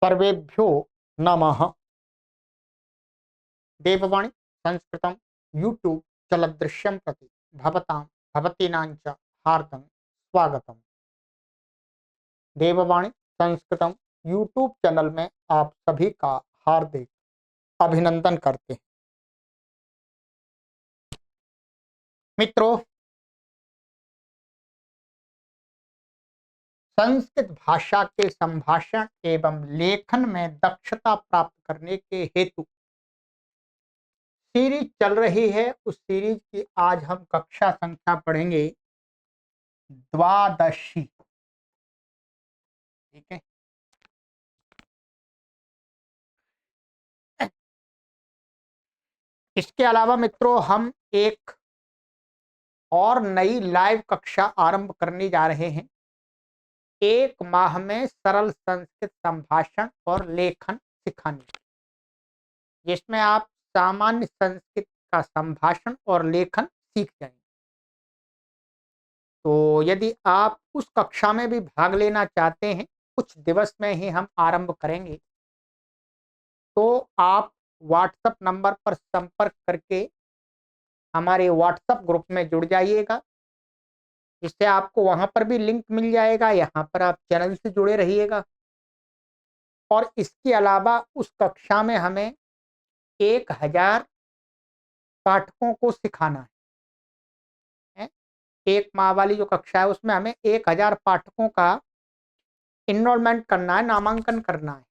सर्वेभ्यो नमः। देववाणी संस्कृतं यूट्यूब चलदृश्यं प्रति भवतां भवतीनां च हार्दं स्वागतम्। देववाणी संस्कृतं यूट्यूब चैनल में आप सभी का हार्दिक अभिनंदन करते हैं। मित्रों, संस्कृत भाषा के संभाषण एवं लेखन में दक्षता प्राप्त करने के हेतु सीरीज चल रही है। उस सीरीज की आज हम कक्षा संख्या पढ़ेंगे द्वादशी। ठीक है, इसके अलावा मित्रों हम एक और नई लाइव कक्षा आरंभ करने जा रहे हैं। 1 माह में सरल संस्कृत संभाषण और लेखन सिखाने, जिसमें आप सामान्य संस्कृत का संभाषण और लेखन सीख जाएंगे। तो यदि आप उस कक्षा में भी भाग लेना चाहते हैं, कुछ दिवस में ही हम आरंभ करेंगे, तो आप व्हाट्सएप नंबर पर संपर्क करके हमारे व्हाट्सएप ग्रुप में जुड़ जाइएगा, जिससे आपको वहां पर भी लिंक मिल जाएगा। यहाँ पर आप चैनल से जुड़े रहिएगा। और इसके अलावा उस कक्षा में हमें 1000 पाठकों को सिखाना है। 1 माह वाली जो कक्षा है उसमें हमें 1000 पाठकों का इनरोलमेंट करना है, नामांकन करना है।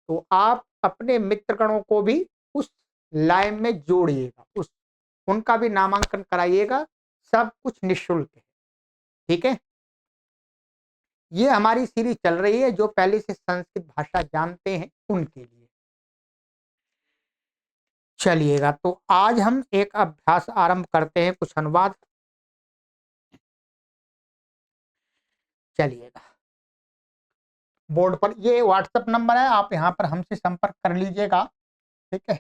तो आप अपने मित्रगणों को भी उस लाइन में जोड़िएगा, उनका भी नामांकन कराइएगा। सब कुछ निःशुल्क है। ठीक है, ये हमारी सीरीज चल रही है जो पहले से संस्कृत भाषा जानते हैं उनके लिए। चलिएगा, तो आज हम एक अभ्यास आरंभ करते हैं, कुछ अनुवाद। चलिएगा, बोर्ड पर ये व्हाट्सएप नंबर है, आप यहाँ पर हमसे संपर्क कर लीजिएगा। ठीक है,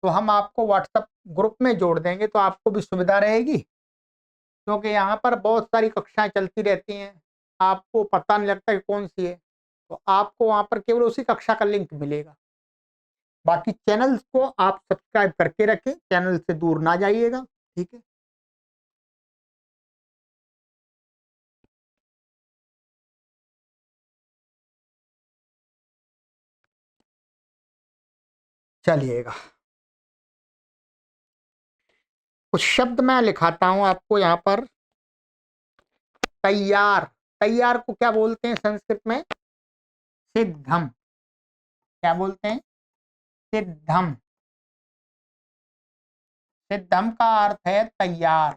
तो हम आपको व्हाट्सएप ग्रुप में जोड़ देंगे, तो आपको भी सुविधा रहेगी, क्योंकि यहाँ पर बहुत सारी कक्षाएं चलती रहती हैं, आपको पता नहीं लगता कि कौन सी है। तो आपको वहाँ पर केवल उसी कक्षा का लिंक मिलेगा। बाकी चैनल को आप सब्सक्राइब करके रखें, चैनल से दूर ना जाइएगा। ठीक है, चलिएगा, कुछ शब्द मैं लिखाता हूं आपको यहाँ पर। तैयार, तैयार को क्या बोलते हैं संस्कृत में? सिद्धम। क्या बोलते हैं? सिद्धम। सिद्धम का अर्थ है तैयार।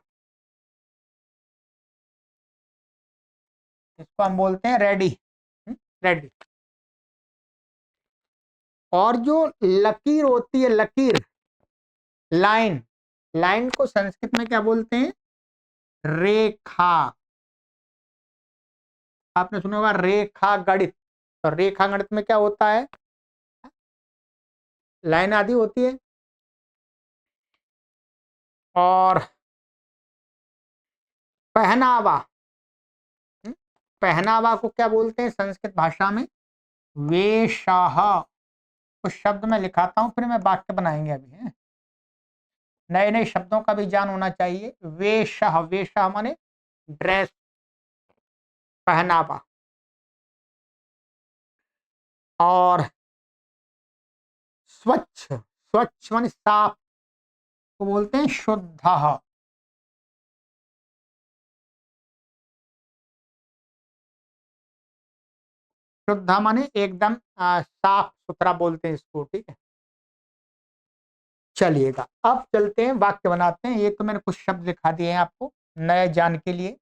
इसको हम बोलते हैं रेडी। रेडी। और जो लकीर होती है, लकीर, लाइन, लाइन को संस्कृत में क्या बोलते हैं? रेखा। आपने सुना होगा रेखा गणित। तो रेखा गणित में क्या होता है? लाइन आदि होती है। और पहनावा, पहनावा को क्या बोलते हैं संस्कृत भाषा में? वेशः। कुछ शब्द मैं लिखाता हूं, फिर मैं वाक्य बनाएंगे अभी है। नए नए शब्दों का भी ज्ञान होना चाहिए। वेशः, वेशः माने ड्रेस, पहनावा। और स्वच्छ, स्वच्छ माने साफ, को बोलते हैं शुद्धः। शुद्ध माने एकदम साफ सुथरा बोलते हैं इसको। ठीक है, चलिएगा, अब चलते हैं, वाक्य बनाते हैं। ये तो मैंने कुछ शब्द लिखा दिए हैं आपको नए ज्ञान के लिए।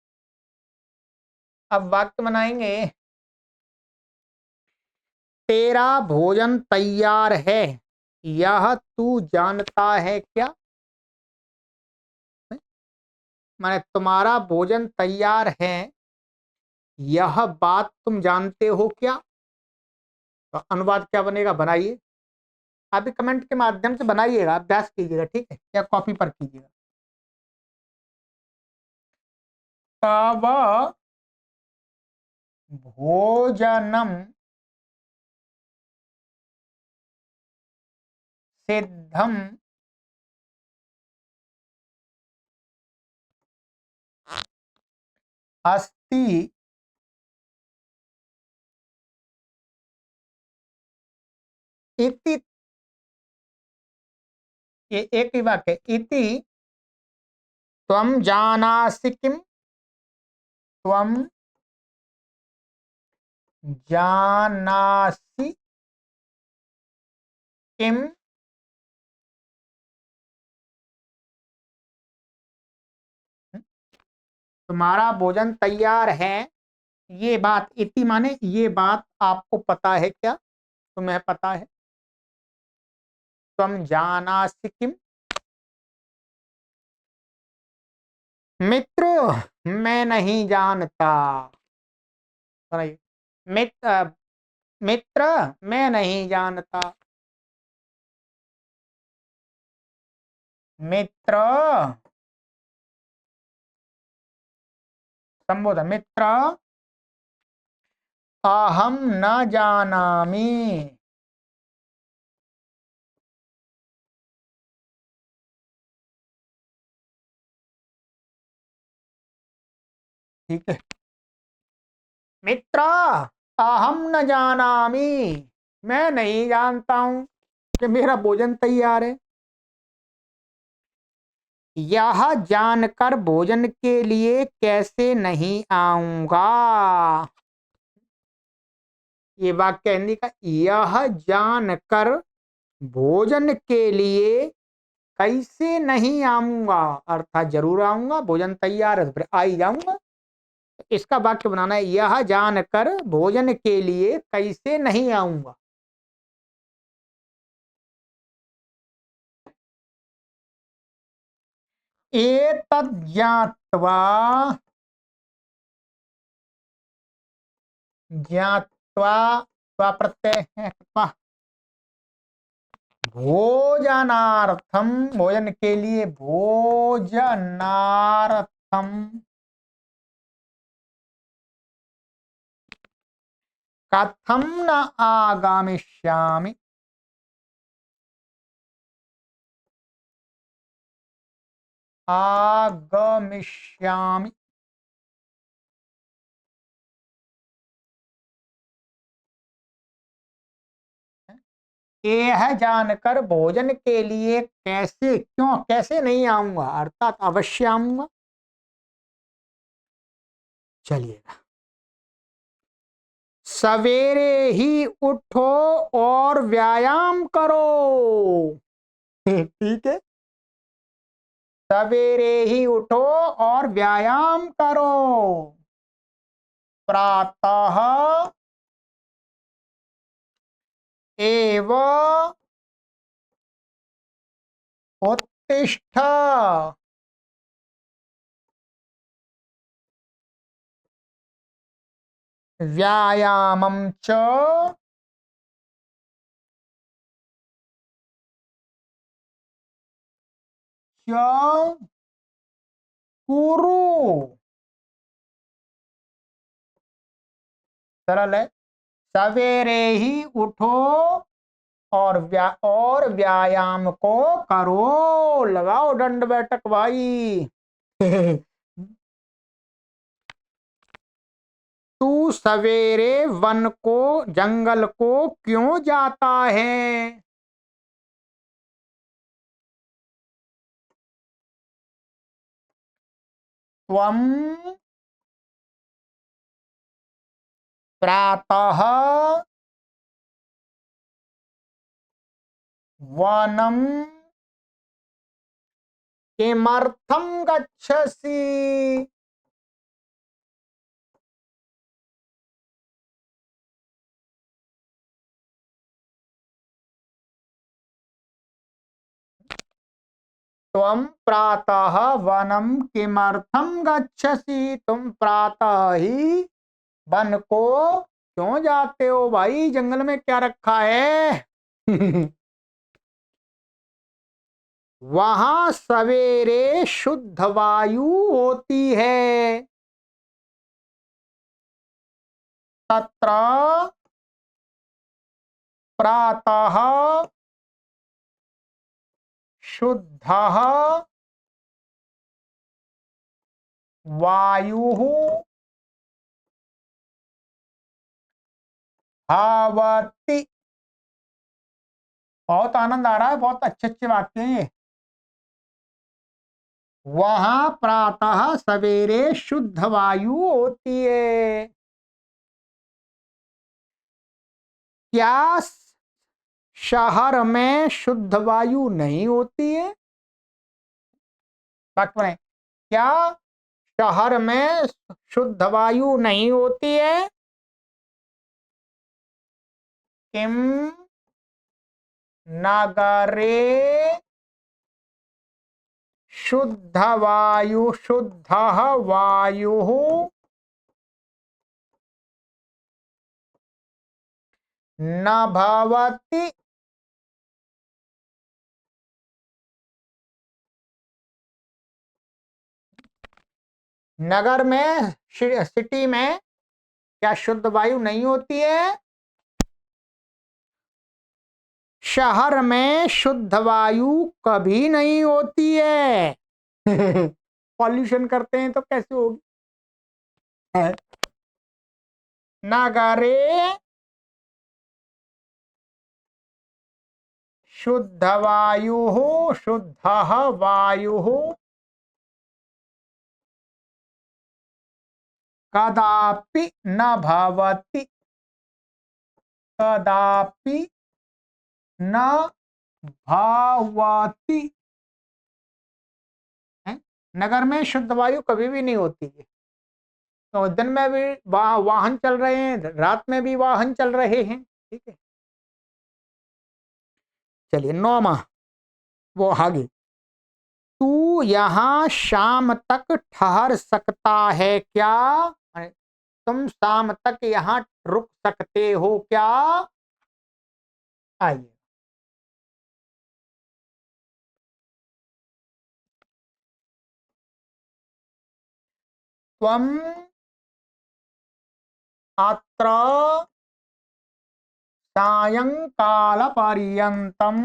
अब वाक्य बनाएंगे। तेरा भोजन तैयार है, यह तू जानता है क्या? माने तुम्हारा भोजन तैयार है, यह बात तुम जानते हो क्या? तो अनुवाद क्या बनेगा, बनाइए। अभी कमेंट के माध्यम से बनाइएगा, अभ्यास कीजिएगा। ठीक है, या कॉपी पर कीजिएगा। तव भोजनम सिद्धम अस्ति इति, ये एक ही वाक्य, इति त्वं जानासि किम, त्वं जानासि किम, तुम्हारा भोजन तैयार है। ये बात, इति माने ये बात आपको पता है क्या, तुम्हें पता है। त्वं जानासि किम, मित्र मैं नहीं जानता। सुनिए, मित्र, मित्र मैं नहीं जानता, मित्र संबोधन, मित्र अहम न जानामि। ठीक है, मित्र अहम न जानामि, मैं नहीं जानता हूं कि मेरा भोजन तैयार है। यह जानकर भोजन के लिए कैसे नहीं आऊंगा। ये वाक्य हिंदी का, यह जानकर भोजन के लिए कैसे नहीं आऊंगा, अर्थात जरूर आऊंगा, भोजन तैयार है तो फिर आ ही जाऊंगा। इसका वाक्य बनाना है, यह जानकर भोजन के लिए कैसे नहीं आऊंगा। एतद् ज्ञात्वा, ज्ञात्वा त्वा प्रत्यय है, त्वा, भोजनार्थम भोजन के लिए, भोजनार्थम कथम न आगामिष्यामि, आगमिष्यामि। यह जानकर भोजन के लिए कैसे, क्यों कैसे नहीं आऊंगा, अर्थात अवश्य आऊंगा। चलिएगा, सवेरे ही उठो और व्यायाम करो। ठीक है, सवेरे ही उठो और व्यायाम करो। प्रातः एव उत्तिष्ठ, व्यायामं च कुरु। सरल है, सवेरे ही उठो और व्यायाम को करो। लगाओ दंड बैठक भाई। तू सवेरे वन को, जंगल को क्यों जाता है। त्वं प्रातः वनं किमर्थं गच्छसि। त्वं प्रातः वनं किमर्थं गच्छसि, तुम प्रातः ही वन को क्यों जाते हो भाई, जंगल में क्या रखा है। वहां सवेरे शुद्ध वायु होती है। तत्र प्रातः शुद्धः वायुः भवति। बहुत आनंद आ रहा है, बहुत अच्छे अच्छे वाक्य हैं ये। वहां प्रातः सवेरे शुद्ध वायु होती है। क्या शहर में शुद्ध वायु नहीं होती है? वाक्य बनाए, क्या शहर में शुद्ध वायु नहीं होती है? किम नगरे शुद्ध वायु न भवति। नगर में, सिटी में क्या शुद्ध वायु नहीं होती है? शहर में शुद्ध वायु कभी नहीं होती है। पॉल्यूशन करते हैं तो कैसे होगी? नगरे शुद्ध वायु कदापि न भवति। कदापि न भवति। नगर में शुद्ध वायु कभी भी नहीं होती है। तो दिन में भी वाहन चल रहे हैं, रात में भी वाहन चल रहे हैं। ठीक है, चलिए 9वां, वो आगे। तू यहाँ शाम तक ठहर सकता है क्या? तुम शाम तक यहाँ रुक सकते हो क्या? आइए, त्वम अत्र सायंकाल पर्यंतम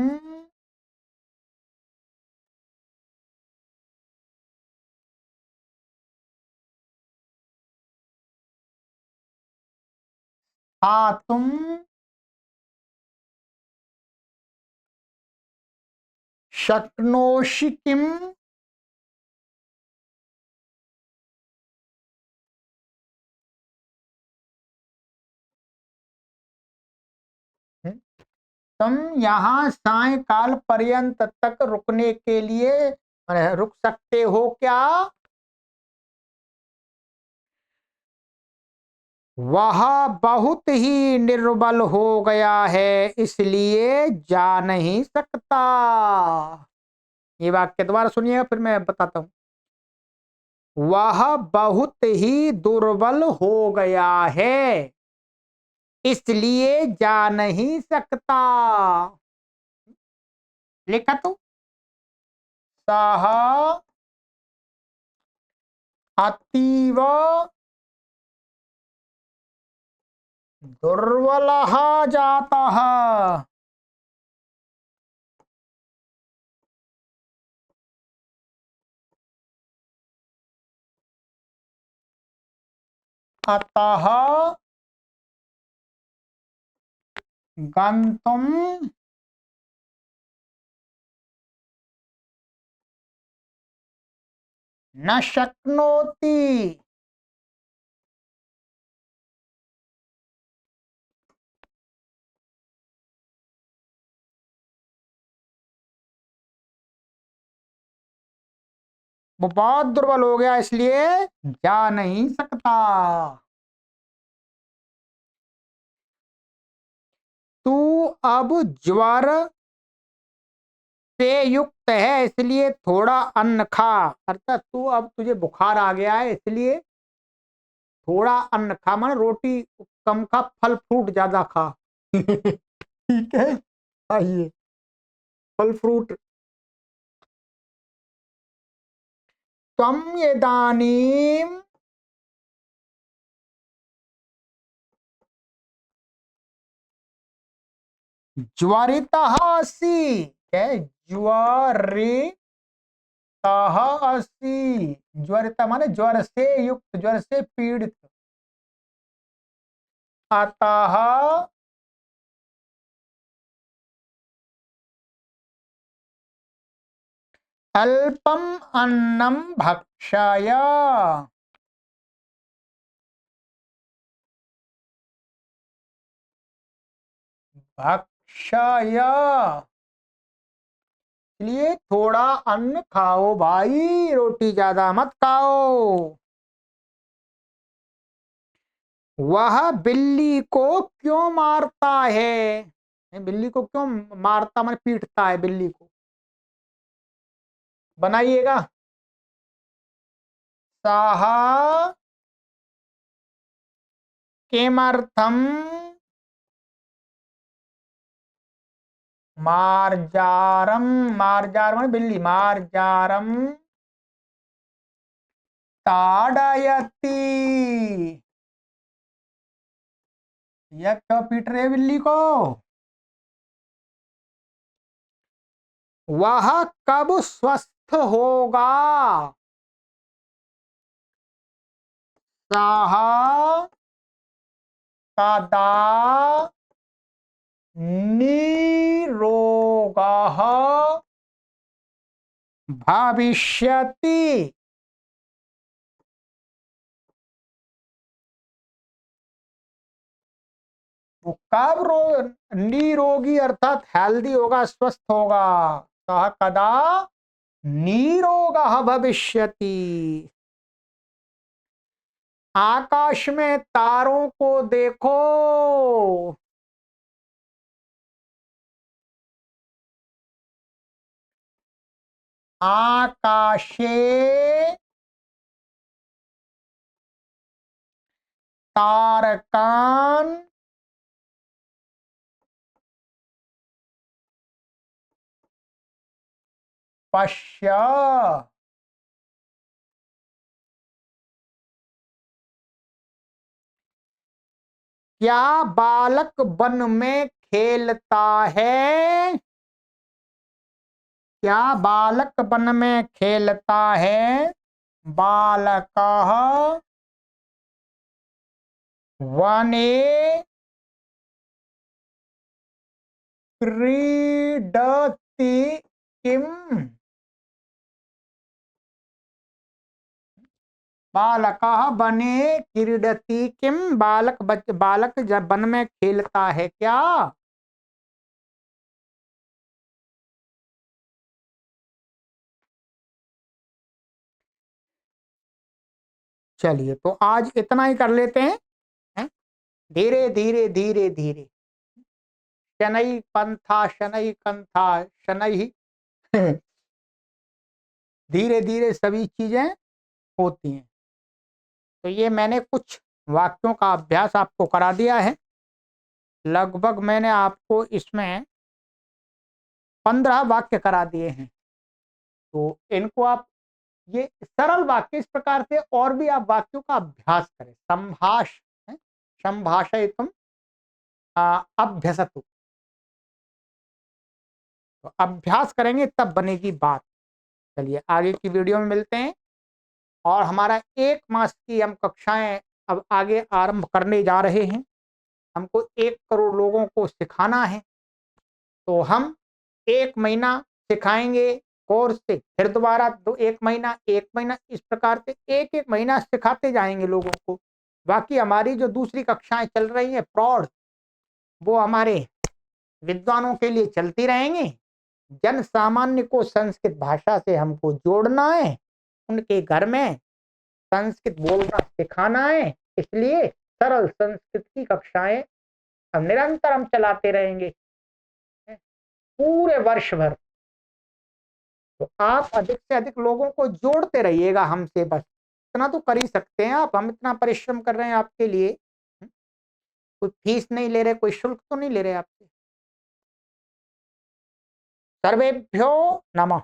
तुम शक्नोषि किम? तुम यहाँ सायंकाल पर्यंत तक रुकने के लिए रुक सकते हो क्या? वह बहुत ही निर्बल हो गया है, इसलिए जा नहीं सकता। ये वाक्य दोबारा सुनिएगा, फिर मैं बताता हूं। वह बहुत ही दुर्बल हो गया है, इसलिए जा नहीं सकता। लिखा तो, सह अतीव दुर्बलः जातः। अतः गंतुम न शक्नोति। वो बहुत दुर्बल हो गया, इसलिए जा नहीं सकता। तू अब ज्वर से युक्त है, इसलिए थोड़ा अन्न खा। अर्थात तू अब, तुझे बुखार आ गया है, इसलिए थोड़ा अन्न खा, माने रोटी कम खा, फल फ्रूट ज्यादा खा। ठीक है, आइए, फल फ्रूट। त्वम इदानीं ज्वरितः असि। क्या है? ज्वरित अस्सी। ज्वरिता माने ज्वर से युक्त, ज्वर से पीड़ित। अतः अल्पम अन्नम भक्षय। भक्षय, इसलिए थोड़ा अन्न खाओ भाई, रोटी ज्यादा मत खाओ। वह बिल्ली को क्यों मारता है? बिल्ली को क्यों मारता, मैंने पीटता है बिल्ली को? बनाइएगा। सह किमर्थम मार्जारम, मार्जार माने बिल्ली, मार्जारम ताड़यति। यह क्यों पीट रहे बिल्ली को? वह कब स्वस्थ होगा? सह कदा निरोगः भविष्यति। वो कब निरोगी अर्थात हेल्दी होगा, स्वस्थ होगा। सह कदा निरोगः भविष्यति। आकाश में तारों को देखो। आकाशे तारकान पश्य। क्या बालक वन में खेलता है? क्या बालक वन में खेलता है? बालकः वने क्रीडति किम? बालकः वने क्रीडति किम? बालक जब वन में खेलता है क्या? चलिए, तो आज इतना ही कर लेते हैं। धीरे धीरे धीरे धीरे, शनै पंथा शनै कंथा शनै धीरे धीरे सभी चीजें होती हैं। तो ये मैंने कुछ वाक्यों का अभ्यास आपको करा दिया है। लगभग मैंने आपको इसमें 15 वाक्य करा दिए हैं। तो इनको आप, ये सरल वाक्य, इस प्रकार से और भी आप वाक्यों का अभ्यास करें। संभाषयितुम अभ्यसतु। तो अभ्यास करेंगे तब बनेगी बात। चलिए, आगे की वीडियो में मिलते हैं। और हमारा 1 मास की हम कक्षाएं अब आगे आरंभ करने जा रहे हैं। हमको 1 करोड़ लोगों को सिखाना है। तो हम 1 महीना सिखाएंगे कोर्स से, फिर दोबारा 1 महीना, 1 महीना, इस प्रकार से 1-1 महीना सिखाते जाएंगे लोगों को। बाकी हमारी जो दूसरी कक्षाएं चल रही हैं प्रौढ़, वो हमारे विद्वानों के लिए चलती रहेंगी। जन सामान्य को संस्कृत भाषा से हमको जोड़ना है, उनके घर में संस्कृत बोलना सिखाना है। इसलिए सरल संस्कृत की कक्षाएं अब निरंतर हम चलाते रहेंगे पूरे वर्ष भर। तो आप अधिक से अधिक लोगों को जोड़ते रहिएगा हमसे, बस इतना तो कर ही सकते हैं आप। हम इतना परिश्रम कर रहे हैं आपके लिए, कोई फीस नहीं ले रहे, कोई शुल्क तो नहीं ले रहे आपसे। सर्वेभ्यो नमः।